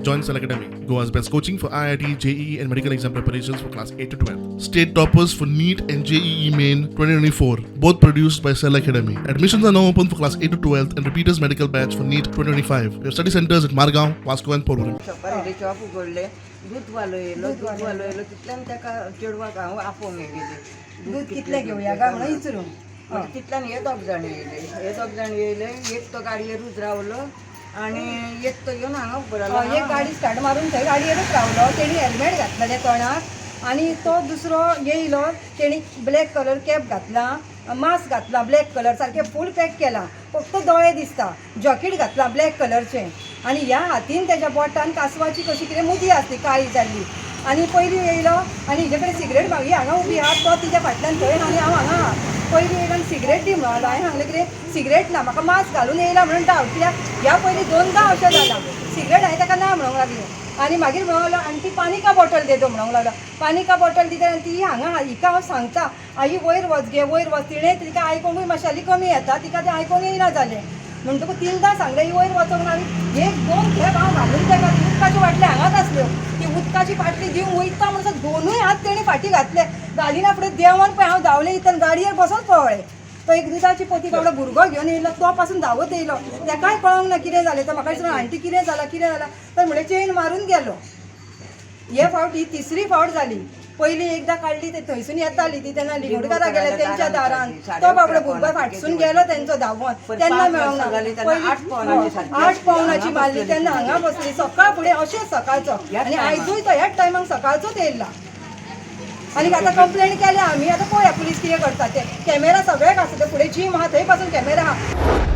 Join Cell Academy, Goa's best coaching for IIT, JEE, and medical exam preparations for class 8 to 12. State toppers for NEET and JEE Main 2024, both produced by Cell Academy. Admissions are now open for class 8 to 12 and repeaters medical batch for NEET 2025. We have study centers at Margao, Vasco, and Porvorim. Shop उघडले दूध वालोयलो तितल्यान ताका चेडवाक हांव आपोवंक गेली दूध कितले घेवया काय म्हणून विचारून तितल्यान हे दोग जाण येयले एक तो गाडयेरूच रावलो आनी एक तो येवन हांगा उबो रावलो एक गाडी स्टार्ट मारून थंय गाडयेरूच रावलो तेणी हेल्मेट घातलें त्या तोंडाक आनी तो दुसरो येयलो तेणी ब्लॅक कलर कॅप घातला मास्क घातला ब्लॅक कलर सारकें फूल पॅक केला फक्त दोळे दिसता जॉकेट घातला ब्लॅक कलरचें आनी ह्या हातीन तेज्या बोटान कासवाची कशी कितें मुदी आसली काळी जाल्ली आनी पयलीं येयलो आनी हेजे कडेन सिगरेट मागी हांगा उबी आहा तो तिच्या फाटल्यान थंय आनी हांव हांगा आहा पयलीं येयलो आनी सिगरेट दी म्हणून हांवें सांगलें कितें सिगरेट ना म्हाका मास्क घालून येयला म्हणून डावट कित्याक ह्या पयलीं 2दा अशें जालां सिगरेट हांवें ताका ना म्हणूंक लागलें आनी मागीर म्हणूंक लागलो आनी ती पानी का बॉटल देतो म्हणूंक लागलो पानी का बॉटल दिता आनी ती हांगा हिका हांव सांगता आई वयर वच गे वयर वच तिणें तिका आयकोंकूय मातशी कमी येता तिका तें आयकोंक येयना जालें म्हणटकूच 3दा सांगलें ही वयर वचोंक ना आनी 1-2 खेप हांव घालून ताका उदकाच्यो बाटल्यो हांगाच आसल्यो ती उदकाची बाटली दिवंक वयता म्हणून दोनूय हात तेणी फाटीं घातले गाडीना फुडें देंवन पळय हांव धांवलें इतन गाडयेर बसोन पळय तो एक दुधाची पोती बाबडो भुरगो घेवन येयलो तो पासून धांवत येयलो ताकाय कळोंक ना कितें जालें तर म्हाका दिसता आंटी कितें जालां तर म्हळ्यार चेन मारून गेलो हे फावट ही 3री फावट जाली पयलीं एकदां काडली ते थंयसून येताली ती तेन्ना लिंगोडकारा गेले तेंच्या दारान तो बाबडो भुरगो फाटसून गेलो तेंचो धांवोन तेन्ना मेळोंक ना 8 पावनाची मारली तेन्ना हांगा बसली सकाळ फुडें अशेंच सकाळचो आनी आयजूय तो ह्याच टायमाक सकाळचोच येयला आनी आतां कंप्लेंट केल्या आमी आतां पळया पुलीस कितें करता ते कॅमेरा सगळ्याक आसा ते फुडें जीम आहा थंय पासून कॅमेरा आहा